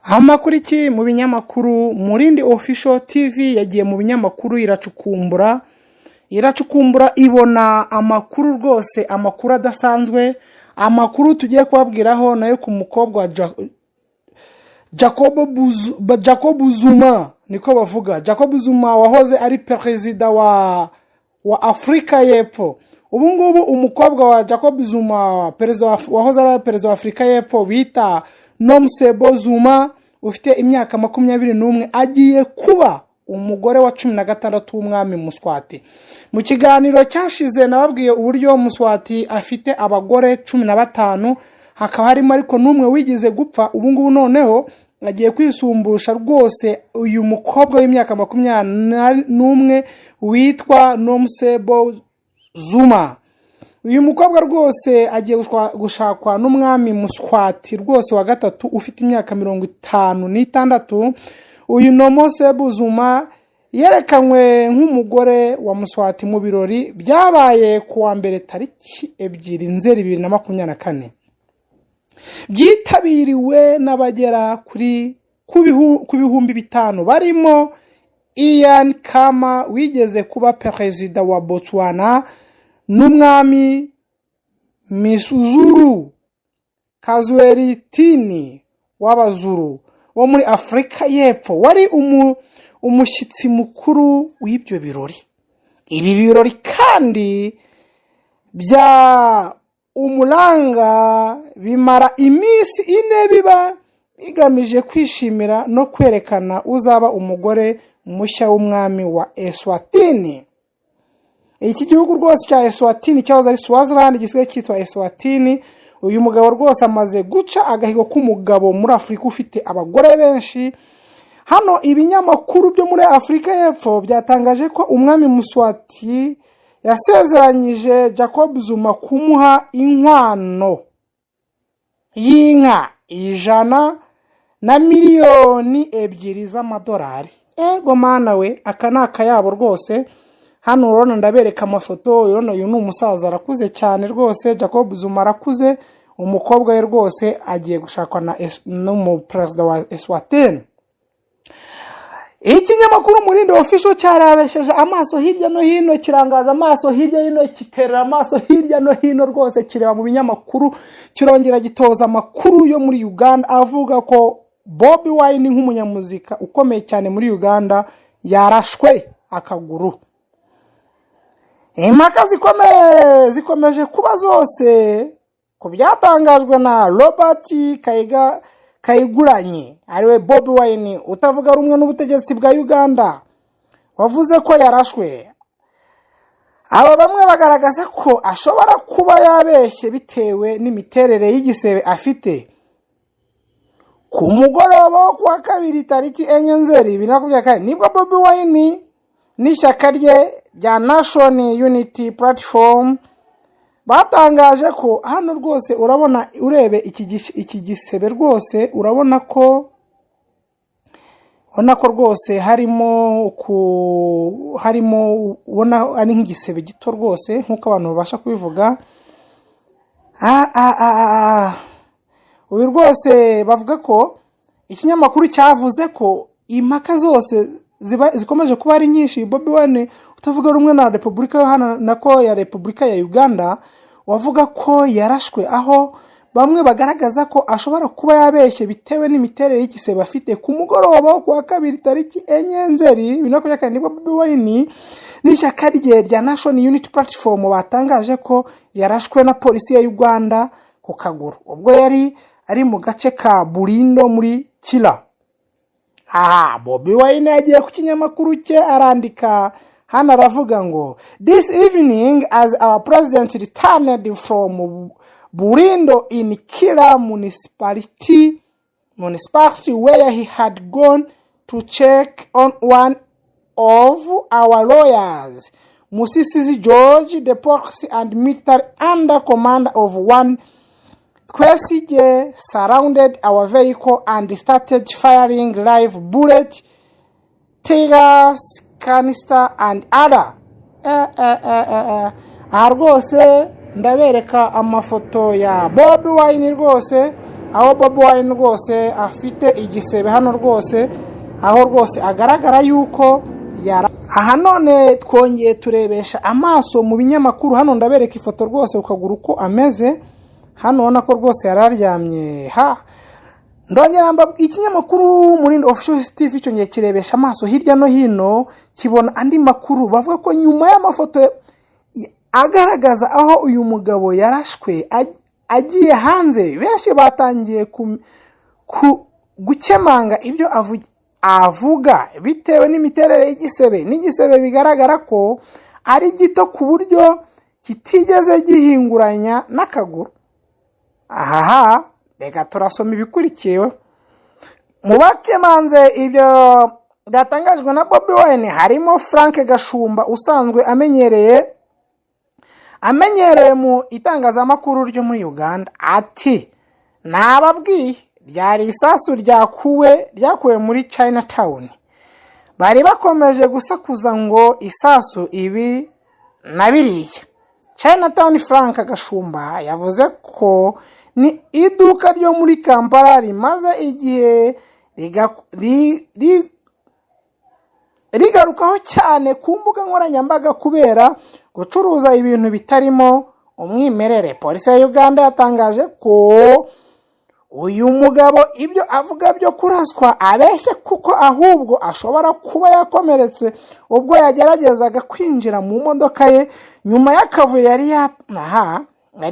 Amakuru iki mu binyamakuru Murindi Official TV yagiye mu binyamakuru iracukumbura ibona amakuru rwose, amakuru adasanzwe, amakuru tugiye kubabwiraho nayo ku mukobwa Jacob Zuma, niko bavuga. Jacob Zuma wahoze ari perezida wa Afrika Yepfo. Ubu ngubu umukobwa wa Jacob Zuma, wahoze ari perezida wa Afrika Yepfo bita Muswati Zuma, ufite imyaka 21, agiye kuba umugore wa 16 w'umwami Muswati. Mu kiganiro cyashize nababwiye uburyo Muswati afite abagore 15, hakaba harimo ariko numwe wigize gupfa. Ubu ngubu noneho agiye kwisumbusha rwose uyu mukobwa w'imyaka 21 witwa Muswati Zuma. Uyu mukobwa rwose agiye gushakwa n'umwami Muswati rwose wa gatatu ufite imyaka 56. Uyu Muswati Zuma yerekanywe nk'umugore wa Muswati mu birori byabaye kuwa mbere tariki 2 Nzeri 2024. Byitabiriwe n'abagera ku bihumbi 5 barimo Ian Kama wigeze kuba perezida wa Botswana, n'umwami Misuzuru Kazweritini w'Abazuru wo muri Afrika Yepfo wari umushyitsi mukuru w'ibyo birori. Ibi birori kandi bya umuranga bimara iminsi 4 biba bigamije kwishimira no kwerekana uzaba umugore mushya w'umwami wa Eswatini. Iki gihugu rwose cya Eswatini cyahoze ari Swaziland gisigaye cyitwa Eswatini. Uyu mugabo rwose amaze guca agahigo k'umugabo muri Afrika ufite abagore benshi. Hano ibinyamakuru byo muri Afrika Yepfo byatangaje ko umwami Muswati yasezeranyije Jacob Zuma kumuha inkwano y'inka 100 na miliyoni 2 z'amadolari. Ego mana we, aka ni akayabo rwose. Hano urabona ndabereka amafoto, urabona uyu ni umusaza arakuze cyane rwose. Jacob Zuma arakuze, umukobwa we rwose agiye gushakwa n'umuperezida wa Eswatini. Ikinyamakuru Murindi Official cyarabesheje amaso hirya no hino, kirangaza amaso hirya hino, kitera amaso hirya no hino rwose, kireba mu binyamakuru, kirongera gitoza amakuru yo muri Uganda avuga ko Bobi Wine nk'umunyamuzika ukomeye cyane muri Uganda yarashwe akaguru. Impaka zikomeje kuba zose ku byatangajwe na Robert Kayigulanyi ariwe Bobi Wine utavuga rumwe n'ubutegetsi bwa Uganda, wavuze ko yarashwe. Aba bamwe bagaragaza ko ashobora kuba yabeshye bitewe n'imiterere y'igisebe afite. Ku mugoroba wo kuwa 2 tariki 4 Nzeri 2024 nibwo Bobi Wine n'ishyaka rye rya National Unity Platform batangaje ko hano rwose urabona, urebe iki gisebe rwose urabona ko rwose harimo ubona ari nk'igisebe gito rwose nkuko abantu babasha kubivuga. Uyu rwose bavuga ko ikinyamakuru cyavuze ko impaka zose zikomeje kuba ari nyinshi. Bobi Wine utavuga rumwe na Repubulika ya Repubulika ya Uganda wavuga ko yarashwe, aho bamwe bagaragaza ko ashobora kuba yabeshye bitewe n'imiterere y'igisebe afite. Ku mugoroba wo kuwa 2 tariki 4 Nzeri 2024 nibwo Bobi Wine n'ishyaka rye rya National Unity Platform batangaje ko yarashwe na polisi ya Uganda ku kaguru ubwo yari ari mu gace ka Burindo muri Kila. Bobi Wine yagiye ku kinyamakuru cye arandika hano aravuga ngo this evening as our president returned from Burindo in Kila municipality where he had gone to check on one of our lawyers, Musisi George, the police and military under command of one Kwesige surrounded our vehicle and started firing live bullet, tigers, canister and other. Rwose ndabereka amafoto ya Bobi Wine rwose aho Bobi Wine rwose afite igisebe hano rwose, aho rwose agaragara yuko aha none twongeye turebesha amaso mu binyamakuru. Hano ndabereka ifoto rwose ukagura uko ameze. Hano ubona ko rwose yararyamye. Ndongera ikinyamakuru muri Official TV cyongeye kirebesha amaso hirya no hino, kibona andi makuru bavuga ko nyuma y'amafoto agaragaza aho uyu mugabo yarashwe agiye hanze, benshi batangiye gukemanga ibyo avuga bitewe n'imiterere y'igisebe. N'igisebe bigaragara ko ari gito ku buryo kitigeze gihinguranya n'akaguru. Reka turasoma ibikurikiyeho. Mu bakemanze ibyo byatangajwe na Bobi Wine harimo Frank Gashumba usanzwe amenyereye mu itangazamakuru ryo muri Uganda. Ati nababwiye byari isasu ryakuwe muri Chinatown. Bari bakomeje gusakuza ngo isasu ibi na biriya. Chinatown Frank Gashumba yavuze ko ni iduka ryo muri Kampala rimaze igihe rigarukaho cyane ku mbuga nkoranyambaga kubera gucuruza ibintu bitarimo umwimerere. Polisi ya Uganda yatangaje ko uyu mugabo ibyo avuga byo kuraswa abeshye, kuko ahubwo ashobora kuba yakomeretse ubwo yageragezaga kwinjira mu modoka ye nyuma y'akavuyo yari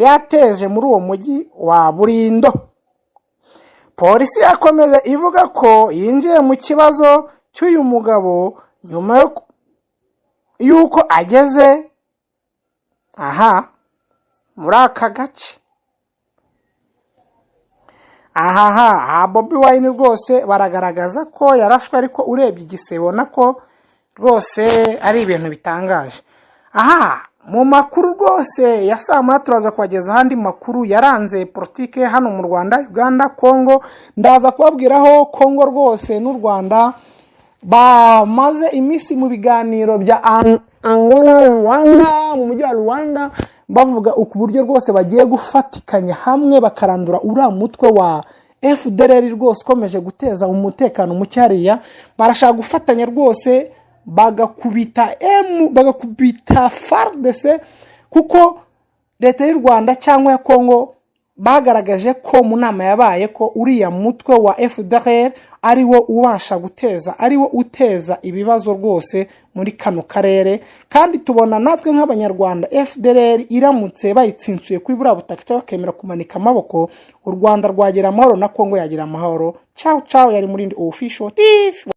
yateje muri uwo mujyi wa Burindo. Polisi yakomeje ivuga ko yinjiye mu kibazo cy'uyu mugabo nyuma y'uko ageze muri aka gace. Bobi Wine rwose baragaragaza ko yarashwe, ariko urebye igisebe ubona ko rwose ari ibintu bitangaje. Mu makuru rwose ya saa moya turaza kubageza ahandi makuru yaranze politike hano mu Rwanda, Uganda, Congo. Ndaza kubabwiraho Congo rwose n'u Rwanda bamaze iminsi mu biganiro bya Angola, Rwanda, mu mujyi wa Rwanda, bavuga uku buryo rwose bagiye gufatikanya hamwe bakarandura uriya mutwe wa FDLR rwose ukomeje guteza umutekano muke hariya. Barashaka gufatanya rwose bagakubita FARDC, kuko leta y'u Rwanda cyangwa ya Congo bagaragaje ko mu nama yabaye ko uriya mutwe wa FDLR ari wo ubasha guteza, ari wo uteza ibibazo rwose muri kano karere. Kandi tubona natwe nk'abanyarwanda FDLR iramutse bayitsinsuye kuri buriya butaka cyangwa bakemera kumanika amaboko, u Rwanda rwagira amahoro na Congo yagira amahoro. Ciao yari muri Official TV.